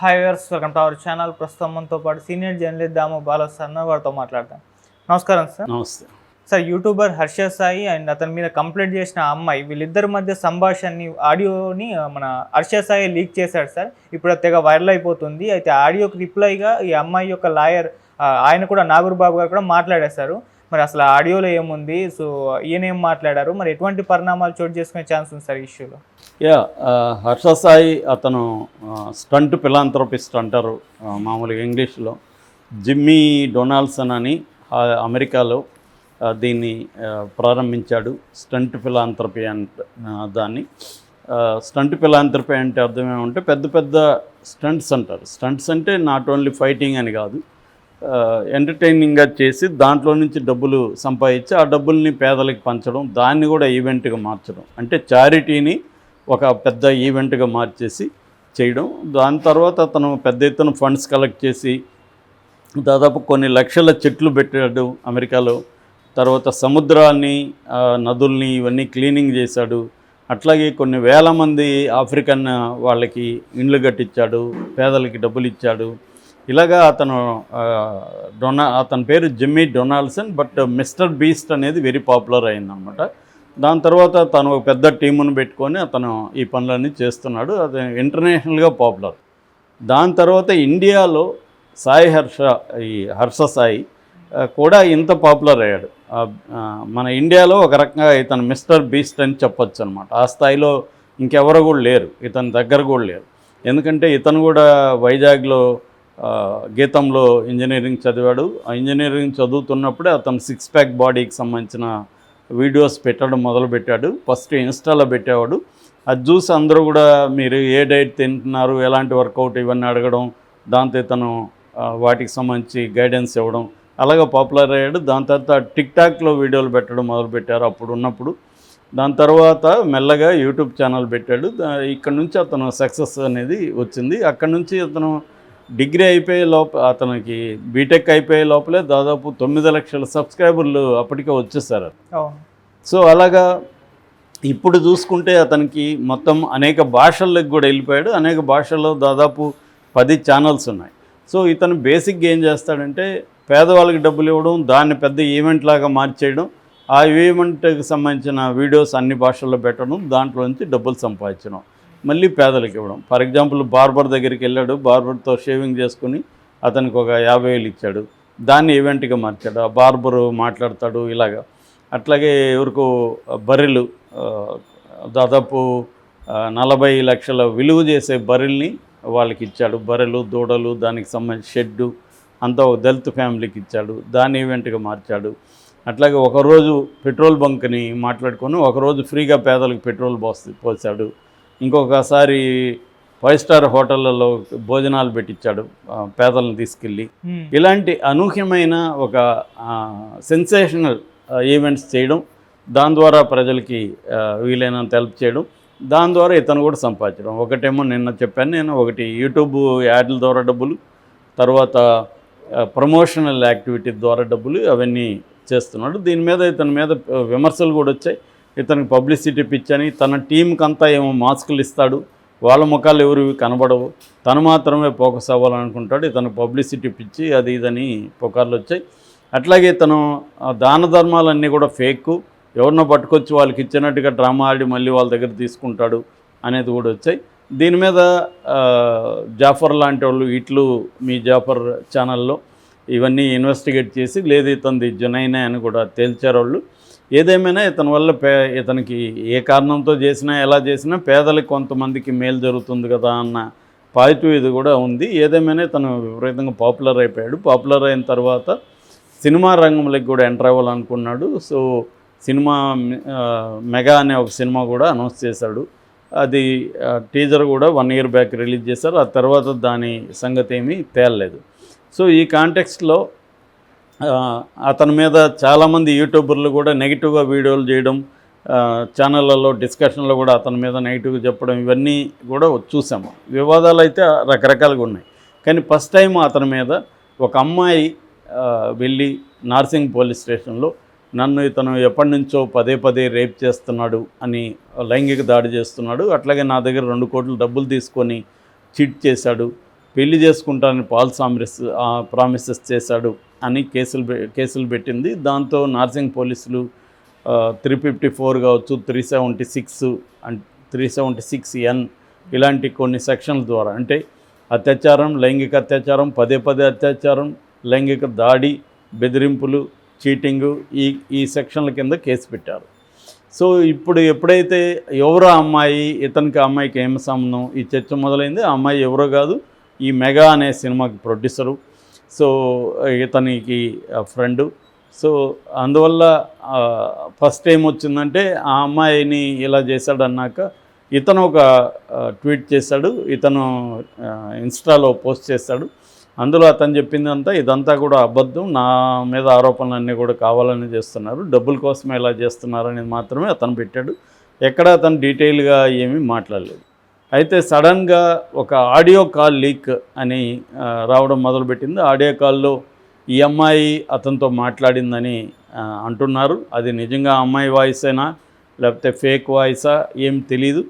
Hi viewers, welcome to our channel. ప్రస్తుతం మనతో పాటు సీనియర్ జర్నలిస్ట్ దాము బాలా సార్ వారితో మాట్లాడతాం. నమస్కారం సార్. నమస్తే sir, YouTuber Harsha Sai and అతని మీద కంప్లైంట్ చేసిన అమ్మాయి, వీళ్ళిద్దరి మధ్య సంభాషణని ఆడియోని మన హర్ష సాయి లీక్ చేశాడు సార్. ఇప్పుడు అది తెగ వైరల్ అయిపోతుంది. అయితే ఆడియోకి రిప్లైగా ఈ అమ్మాయి యొక్క లాయర్ ఆయన కూడా నాగూర్ బాబు గారు కూడా మాట్లాడేశారు. మరి అసలు ఆడియోలో ఏముంది, సో ఈయన ఏం మాట్లాడారు, మరి ఎటువంటి పరిణామాలు చోటు చేసుకునే ఛాన్స్ ఉంది సార్ ఈ ఇష్యూలో? హర్ష సాయి అతను స్టంట్ ఫిలాంథ్రపిస్ట్ అంటారు మామూలుగా ఇంగ్లీష్లో. జిమ్మీ డొనాల్డ్సన్ అని అమెరికాలో దీన్ని ప్రారంభించాడు. స్టంట్ ఫిలాంథ్రపీ అంటే దాన్ని స్టంట్ ఫిలాంథ్రపీ అంటే అర్థం ఏమంటే పెద్ద పెద్ద స్టంట్స్ అంటారు. స్టంట్స్ అంటే నాట్ ఓన్లీ ఫైటింగ్ అని కాదు, ఎంటర్టైనింగ్గా చేసి దాంట్లో నుంచి డబ్బులు సంపాదించి ఆ డబ్బుల్ని పేదలకు పంచడం, దాన్ని కూడా ఈవెంట్గా మార్చడం, అంటే చారిటీని ఒక పెద్ద ఈవెంట్గా మార్చేసి చేయడం. దాని తర్వాత అతను పెద్ద ఎత్తున ఫండ్స్ కలెక్ట్ చేసి దాదాపు కొన్ని లక్షల చెట్లు పెట్టాడు అమెరికాలో. తర్వాత సముద్రాన్ని, నదుల్ని ఇవన్నీ క్లీనింగ్ చేశాడు. అట్లాగే కొన్ని వేల మంది ఆఫ్రికన్ వాళ్ళకి ఇండ్లు కట్టించాడు, పేదలకి డబ్బులు ఇచ్చాడు. ఇలాగా అతని పేరు Jimmy Donaldson, but mister beast అనేది వెరీ పాపులర్ అయిందనమాట. దాని తర్వాత తను ఒక పెద్ద టీమును పెట్టుకొని అతను ఈ పనులన్నీ చేస్తున్నాడు. అది ఇంటర్నేషనల్గా పాపులర్. దాని తర్వాత ఇండియాలో హర్ష సాయి కూడా ఇంత పాపులర్ అయ్యాడు. మన ఇండియాలో ఒక రకంగా ఇతను మిస్టర్ బీస్ట్ అని చెప్పొచ్చు అనమాట. ఆ స్థాయిలో ఇంకెవరు కూడా లేరు, ఇతని దగ్గర కూడా లేరు. ఎందుకంటే ఇతను కూడా వైజాగ్లో గీతంలో ఇంజనీరింగ్ చదివాడు. ఆ ఇంజనీరింగ్ చదువుతున్నప్పుడే అతను 6 ప్యాక్ బాడీకి సంబంధించిన వీడియోస్ పెట్టడం మొదలుపెట్టాడు. ఫస్ట్ ఇన్స్టాలో పెట్టేవాడు. అది చూసి అందరూ కూడా మీరు ఏ డైట్ తింటున్నారు, ఎలాంటి వర్కౌట్, ఇవన్నీ అడగడం, దాంతో ఇతను వాటికి సంబంధించి గైడెన్స్ ఇవ్వడం, అలాగా పాపులర్ అయ్యాడు. దాని తర్వాత టిక్టాక్లో వీడియోలు పెట్టడం మొదలుపెట్టారు అప్పుడు ఉన్నప్పుడు. దాని తర్వాత మెల్లగా యూట్యూబ్ ఛానల్ పెట్టాడు. ఇక్కడ నుంచి అతను సక్సెస్ అనేది వచ్చింది. అక్కడ నుంచి అతను డిగ్రీ అయిపోయే అతనికి బీటెక్ అయిపోయే లోపలే దాదాపు 9 లక్షల సబ్స్క్రైబర్లు అప్పటికే వచ్చేసారు. సో అలాగా ఇప్పుడు చూసుకుంటే అతనికి మొత్తం అనేక భాషల్లోకి కూడా వెళ్ళిపోయాడు. అనేక భాషల్లో దాదాపు 10 ఛానల్స్ ఉన్నాయి. సో ఇతను బేసిక్గా ఏం చేస్తాడంటే పేదవాళ్ళకి డబ్బులు ఇవ్వడం, దాన్ని పెద్ద ఈవెంట్ లాగా మార్చేయడం, ఆ ఈవెంట్కి సంబంధించిన వీడియోస్ అన్ని భాషల్లో పెట్టడం, దాంట్లో నుంచి డబ్బులు సంపాదించడం, మళ్ళీ పేదలకు ఇవ్వడం. ఫర్ ఎగ్జాంపుల్ బార్బర్ దగ్గరికి వెళ్ళాడు, బార్బర్తో షేవింగ్ చేసుకుని అతనికి ఒక 50,000 ఇచ్చాడు, దాన్ని ఈవెంట్గా మార్చాడు. ఆ బార్బరు మాట్లాడతాడు ఇలాగా. అట్లాగే ఎవరికో బర్రెలు దాదాపు 40 లక్షల విలువ చేసే బర్రెల్ని వాళ్ళకి ఇచ్చాడు. బర్రెలు, దూడలు, దానికి సంబంధించి షెడ్డు అంతా ఒక దళిత ఫ్యామిలీకి ఇచ్చాడు, దాన్ని ఈవెంట్గా మార్చాడు. అట్లాగే ఒకరోజు పెట్రోల్ బంక్ని మాట్లాడుకొని ఒకరోజు ఫ్రీగా పేదలకు పెట్రోల్ పోసాడు. ఇంకొకసారి 5 స్టార్ హోటళ్ళలో భోజనాలు పెట్టించాడు పేదలను తీసుకెళ్ళి. ఇలాంటి అనూహ్యమైన ఒక సెన్సేషనల్ ఈవెంట్స్ చేయడం, దాని ద్వారా ప్రజలకి వీలైనంత హెల్ప్ చేయడం, దాని ద్వారా ఇతను కూడా సంపాదించడం. ఒకటేమో నిన్న చెప్పాను నేను, ఒకటి యూట్యూబ్ యాడ్ల ద్వారా డబ్బులు, తర్వాత ప్రమోషనల్ యాక్టివిటీ ద్వారా డబ్బులు, అవన్నీ చేస్తున్నాడు. దీని మీద ఇతని మీద విమర్శలు కూడా వచ్చాయి. ఇతనికి పబ్లిసిటీ పిచ్చని, తన టీంకి అంతా ఏమో మాస్కులు ఇస్తాడు, వాళ్ళ ముఖాలు ఎవరు కనబడవు, తను మాత్రమే ఫోకస్ అవ్వాలనుకుంటాడు, ఇతను పబ్లిసిటీ పిచ్చి, అది ఇదని పుకార్లు వచ్చాయి. అట్లాగే ఇతను దాన ధర్మాలన్నీ కూడా ఫేక్, ఎవరినో పట్టుకొచ్చి వాళ్ళకి ఇచ్చినట్టుగా డ్రామా ఆడి మళ్ళీ వాళ్ళ దగ్గర తీసుకుంటాడు అనేది కూడా వచ్చాయి. దీని మీద జాఫర్ లాంటి వాళ్ళు ఇట్లు మీ జాఫర్ ఛానల్లో ఇవన్నీ ఇన్వెస్టిగేట్ చేసి లేదు ఇతనిది జునైనా అని కూడా తేల్చారు వాళ్ళు. ఏదేమైనా ఇతని వల్ల ఇతనికి ఏ కారణంతో చేసినా, ఎలా చేసినా పేదలకు కొంతమందికి మేలు జరుగుతుంది కదా అన్న పాజిటివ్ ఇది కూడా ఉంది. ఏదేమైనా తను విపరీతంగా పాపులర్ అయిపోయాడు. పాపులర్ అయిన తర్వాత సినిమా రంగంలోకి కూడా ఎంటర్ అవ్వాలనుకున్నాడు. సో సినిమా మెగా అనే ఒక సినిమా కూడా అనౌన్స్ చేశాడు. అది టీజర్ కూడా 1 year బ్యాక్ రిలీజ్ చేశారు. ఆ తర్వాత దాని సంగతి ఏమీ తేలలేదు. సో ఈ కాంటెక్స్ట్లో అతని మీద చాలామంది యూట్యూబర్లు కూడా నెగిటివ్గా వీడియోలు చేయడం, ఛానళ్ళలో డిస్కషన్లో కూడా అతని మీద నెగిటివ్గా చెప్పడం, ఇవన్నీ కూడా చూసాము. వివాదాలు అయితే రకరకాలుగా ఉన్నాయి. కానీ ఫస్ట్ టైం అతని మీద ఒక అమ్మాయి వెళ్ళి నార్సింగ్ పోలీస్ స్టేషన్లో నన్ను ఇతను ఎప్పటి నుంచో పదే రేప్ చేస్తున్నాడు అని, లైంగిక దాడి చేస్తున్నాడు, అట్లాగే నా దగ్గర 2 కోట్ల డబ్బులు తీసుకొని చీట్ చేశాడు, పెళ్లి చేసుకుంటానని ప్రామిసెస్ చేశాడు అని కేసులు పెట్టింది. దాంతో నార్సింగ్ పోలీసులు 354 కావచ్చు, 376 అండ్ 376N ఇలాంటి కొన్ని సెక్షన్ల ద్వారా, అంటే అత్యాచారం, లైంగిక అత్యాచారం, పదే అత్యాచారం, లైంగిక దాడి, బెదిరింపులు, చీటింగు, ఈ సెక్షన్ల కింద కేసు పెట్టారు. సో ఇప్పుడు ఎప్పుడైతే ఎవరో అమ్మాయి, ఇతనికి అమ్మాయికి ఏం సంబంధం, ఈ చర్చ మొదలైంది. ఆ అమ్మాయి ఎవరో కాదు, ఈ మెగా అనే సినిమాకి ప్రొడ్యూసరు, సో ఇతనికి ఫ్రెండు. సో అందువల్ల ఫస్ట్ టైం వచ్చిందంటే ఆ అమ్మాయిని ఇలా చేశాడన్నాక ఇతను ఒక ట్వీట్ చేశాడు, ఇతను ఇన్స్టాలో పోస్ట్ చేశాడు. అందులో అతను చెప్పిందంతా ఇదంతా కూడా అబద్ధం, నా మీద ఆరోపణలన్నీ కూడా కావాలని చేస్తున్నారు, డబ్బుల కోసమే ఇలా చేస్తున్నారు అనేది మాత్రమే అతను పెట్టాడు. ఎక్కడ అతను డీటెయిల్గా ఏమీ మాట్లాడలేదు. అయితే సడన్గా ఒక ఆడియో కాల్ లీక్ అని రావడం మొదలుపెట్టింది. ఆడియో కాల్లో ఈ అమ్మాయి అతనితో మాట్లాడిందని అంటున్నారు. అది నిజంగా అమ్మాయి వాయిసేనా లేకపోతే ఫేక్ వాయిసా ఏం తెలీదు.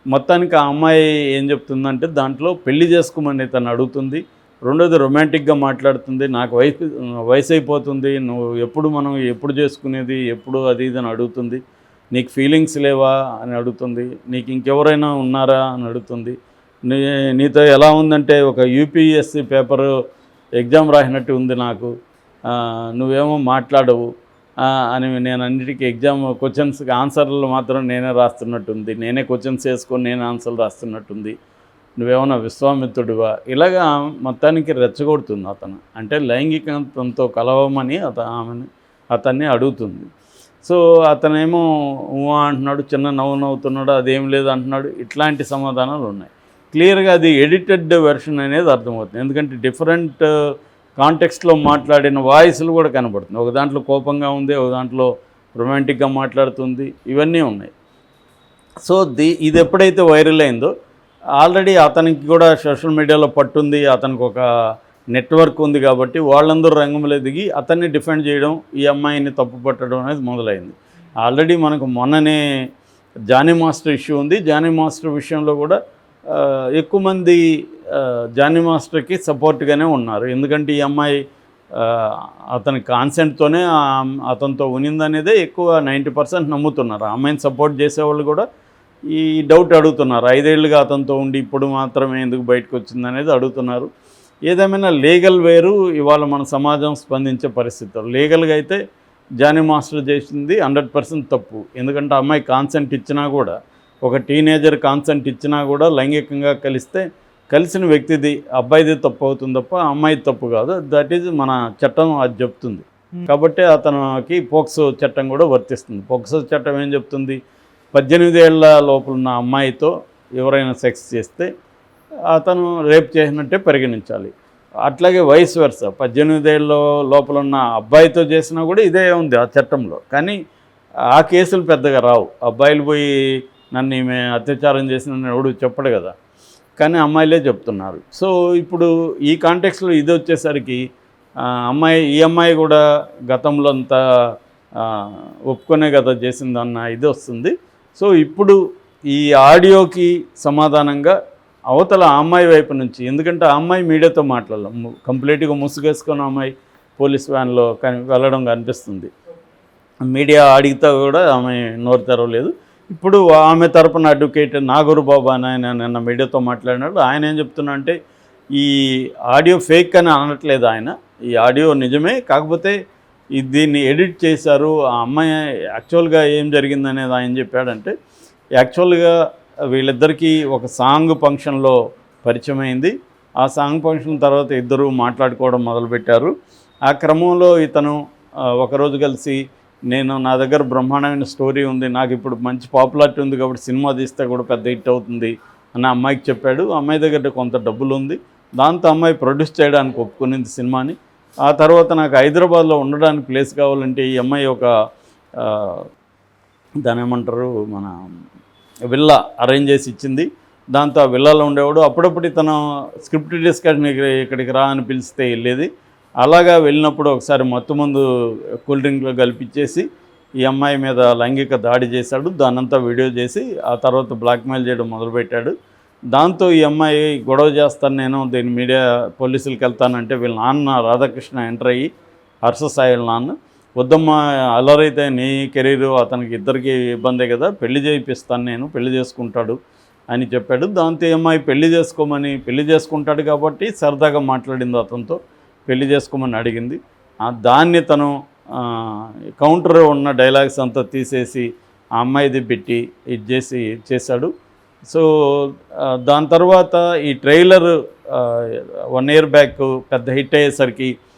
మొత్తానికి ఆ అమ్మాయి ఏం చెప్తుందంటే దాంట్లో పెళ్లి చేసుకోమని తను అడుగుతుంది. రెండోది రొమాంటిక్గా మాట్లాడుతుంది. నాకు వయసు అయిపోతుంది, మనం ఎప్పుడు చేసుకునేది, ఎప్పుడు అది ఇది అని అడుగుతుంది. నీకు ఫీలింగ్స్ లేవా అని అడుగుతుంది. నీకు ఇంకెవరైనా ఉన్నారా అని అడుగుతుంది. నీతో ఎలా ఉందంటే ఒక యూపీఎస్సీ పేపరు ఎగ్జామ్ రాసినట్టు ఉంది నాకు, నువ్వేమో మాట్లాడవు అని, నేను అన్నిటికీ ఎగ్జామ్ క్వశ్చన్స్కి ఆన్సర్లు మాత్రం నేనే రాస్తున్నట్టుంది, నేనే క్వశ్చన్స్ వేసుకొని నేను ఆన్సర్లు రాస్తున్నట్టుంది, నువ్వేమన్నా విశ్వామిత్రుడివా, ఇలాగా మొత్తానికి రెచ్చగొడుతుంది అతను. అంటే లైంగికంతో కలవమని అతన్ని అడుగుతుంది. సో అతనేమో అంటున్నాడు, చిన్న నవ్వుతున్నాడు, అదేం లేదు అంటున్నాడు. ఇట్లాంటి సమాధానాలు ఉన్నాయి. క్లియర్గా అది ఎడిటెడ్ వెర్షన్ అనేది అర్థమవుతుంది. ఎందుకంటే డిఫరెంట్ కాంటెక్స్ట్లో మాట్లాడిన వాయిస్లు కూడా కనబడుతుంది. ఒక దాంట్లో కోపంగా ఉంది, ఒక దాంట్లో రొమాంటిక్గా మాట్లాడుతుంది, ఇవన్నీ ఉన్నాయి. సో ఇది ఎప్పుడైతే వైరల్ అయిందో ఆల్రెడీ అతనికి కూడా సోషల్ మీడియాలో పట్టుంది, అతనికి ఒక నెట్వర్క్ ఉంది కాబట్టి వాళ్ళందరూ రంగంలో దిగి అతన్ని డిఫెండ్ చేయడం, ఈ అమ్మాయిని తప్పు పట్టడం అనేది మొదలైంది. ఆల్రెడీ మనకు మొన్ననే జానీ మాస్టర్ ఇష్యూ ఉంది. జానీ మాస్టర్ విషయంలో కూడా ఎక్కువ మంది జానీ మాస్టర్కి సపోర్ట్గానే ఉన్నారు. ఎందుకంటే ఈ అమ్మాయి అతని కాన్సెంట్తోనే అతనితో ఉనిందనేదే ఎక్కువ 90% నమ్ముతున్నారు. ఆ అమ్మాయిని సపోర్ట్ చేసేవాళ్ళు కూడా ఈ డౌట్ అడుగుతున్నారు. 5 ఏళ్ళుగా అతనితో ఉండి ఇప్పుడు మాత్రమే ఎందుకు బయటకు వచ్చిందనేది అడుగుతున్నారు. ఏదేమైనా లీగల్ వేరు, ఇవాళ మన సమాజం స్పందించే పరిస్థితులు. లీగల్గా అయితే జానీ మాస్టర్ చేసింది 100% తప్పు. ఎందుకంటే అమ్మాయి కాన్సెంట్ ఇచ్చినా కూడా, ఒక టీనేజర్ కాన్సెంట్ ఇచ్చినా కూడా లైంగికంగా కలిసిన వ్యక్తిది, అబ్బాయిది తప్పు అవుతుంది తప్ప అమ్మాయిది తప్పు కాదు. దట్ ఈజ్ మన చట్టం అది చెప్తుంది. కాబట్టి అతనికి పోక్సో చట్టం కూడా వర్తిస్తుంది. పోక్సో చట్టం ఏం చెప్తుంది, 18 ఏళ్ల లోపల ఉన్న అమ్మాయితో ఎవరైనా సెక్స్ చేస్తే అతను రేప్ చేసినట్టే పరిగణించాలి. అట్లాగే వయసు వెర్స 18 ఏళ్ళ లోపల ఉన్న అబ్బాయితో చేసినా కూడా ఇదే ఉంది ఆ చట్టంలో. కానీ ఆ కేసులు పెద్దగా రావు. అబ్బాయిలు పోయి నన్ను ఈమె అత్యాచారం చేసిన ఎవడు చెప్పడు కదా, కానీ అమ్మాయిలే చెప్తున్నారు. సో ఇప్పుడు ఈ కాంటెక్స్లో ఇది వచ్చేసరికి ఈ అమ్మాయి కూడా గతంలో అంతా ఒప్పుకునే కదా చేసిందన్న ఇది వస్తుంది. సో ఇప్పుడు ఈ ఆడియోకి సమాధానంగా అవతల ఆ అమ్మాయి వైపు నుంచి, ఎందుకంటే ఆ అమ్మాయి మీడియాతో మాట్లాడలేం, కంప్లీట్గా ముసుగేసుకొని అమ్మాయి పోలీస్ వ్యాన్లో వెళ్ళడం కనిపిస్తుంది. మీడియా అడిగితే కూడా ఆమె నోరు తెరవలేదు. ఇప్పుడు ఆమె తరపున అడ్వకేట్ నాగూర్ బాబు అని ఆయన నిన్న మీడియాతో మాట్లాడినాడు. ఆయన ఏం చెప్తున్నా అంటే ఈ ఆడియో ఫేక్ అని అనట్లేదు ఆయన, ఈ ఆడియో నిజమే, కాకపోతే దీన్ని ఎడిట్ చేశారు. ఆ అమ్మాయి యాక్చువల్గా ఏం జరిగిందనేది ఆయన చెప్పాడంటే, యాక్చువల్గా వీళ్ళిద్దరికీ ఒక సాంగ్ ఫంక్షన్లో పరిచయం అయింది. ఆ సాంగ్ ఫంక్షన్ తర్వాత ఇద్దరు మాట్లాడుకోవడం మొదలుపెట్టారు. ఆ క్రమంలో ఇతను ఒకరోజు కలిసి, నా దగ్గర బ్రహ్మాండమైన స్టోరీ ఉంది, నాకు ఇప్పుడు మంచి పాపులారిటీ ఉంది కాబట్టి సినిమా తీస్తే కూడా పెద్ద హిట్ అవుతుంది అని అమ్మాయికి చెప్పాడు. అమ్మాయి దగ్గర కొంత డబ్బులు ఉంది, దాంతో అమ్మాయి ప్రొడ్యూస్ చేయడానికి ఒప్పుకునింది సినిమాని. ఆ తర్వాత నాకు హైదరాబాద్లో ఉండడానికి ప్లేస్ కావాలంటే ఈ అమ్మాయి ఒక దాని ఏమంటారు మన విల్లా అరేంజ్ చేసి ఇచ్చింది. దాంతో ఆ విల్లాలో ఉండేవాడు. అప్పుడప్పుడు తను స్క్రిప్ట్ డిస్కషన్ ఇక్కడికి రా అని పిలిస్తే వెళ్ళేది. అలాగా వెళ్ళినప్పుడు ఒకసారి మత్తుమందు కూల్ డ్రింక్లో కలిపిచ్చేసి ఈ అమ్మాయి మీద లైంగిక దాడి చేశాడు. దాన్నంతా వీడియో చేసి ఆ తర్వాత బ్లాక్మెయిల్ చేయడం మొదలుపెట్టాడు. దాంతో ఈ అమ్మాయి గొడవ చేస్తాను నేను దీని మీడియా పోలీసులకి వెళ్తానంటే వీళ్ళ నాన్న రాధాకృష్ణ ఎంటర్ అయ్యి హర్ష సాయిల నాన్న వద్దమ్మా అల్లరైతే నీ కెరీరు అతనికి ఇద్దరికి ఇబ్బందే కదా పెళ్లి చేయిస్తాను నేను పెళ్లి చేసుకుంటాడు అని చెప్పాడు. దాంతో ఈ అమ్మాయి పెళ్లి చేసుకుంటాడు కాబట్టి సరదాగా మాట్లాడింది అతనితో, పెళ్లి చేసుకోమని అడిగింది. దాన్ని తను కౌంటర్ ఉన్న డైలాగ్స్ అంతా తీసేసి ఆ అమ్మాయిది పెట్టి ఇది చేశాడు. సో దాని తర్వాత ఈ ట్రైలర్ 1 year బ్యాక్ పెద్ద హిట్ అయ్యేసరికి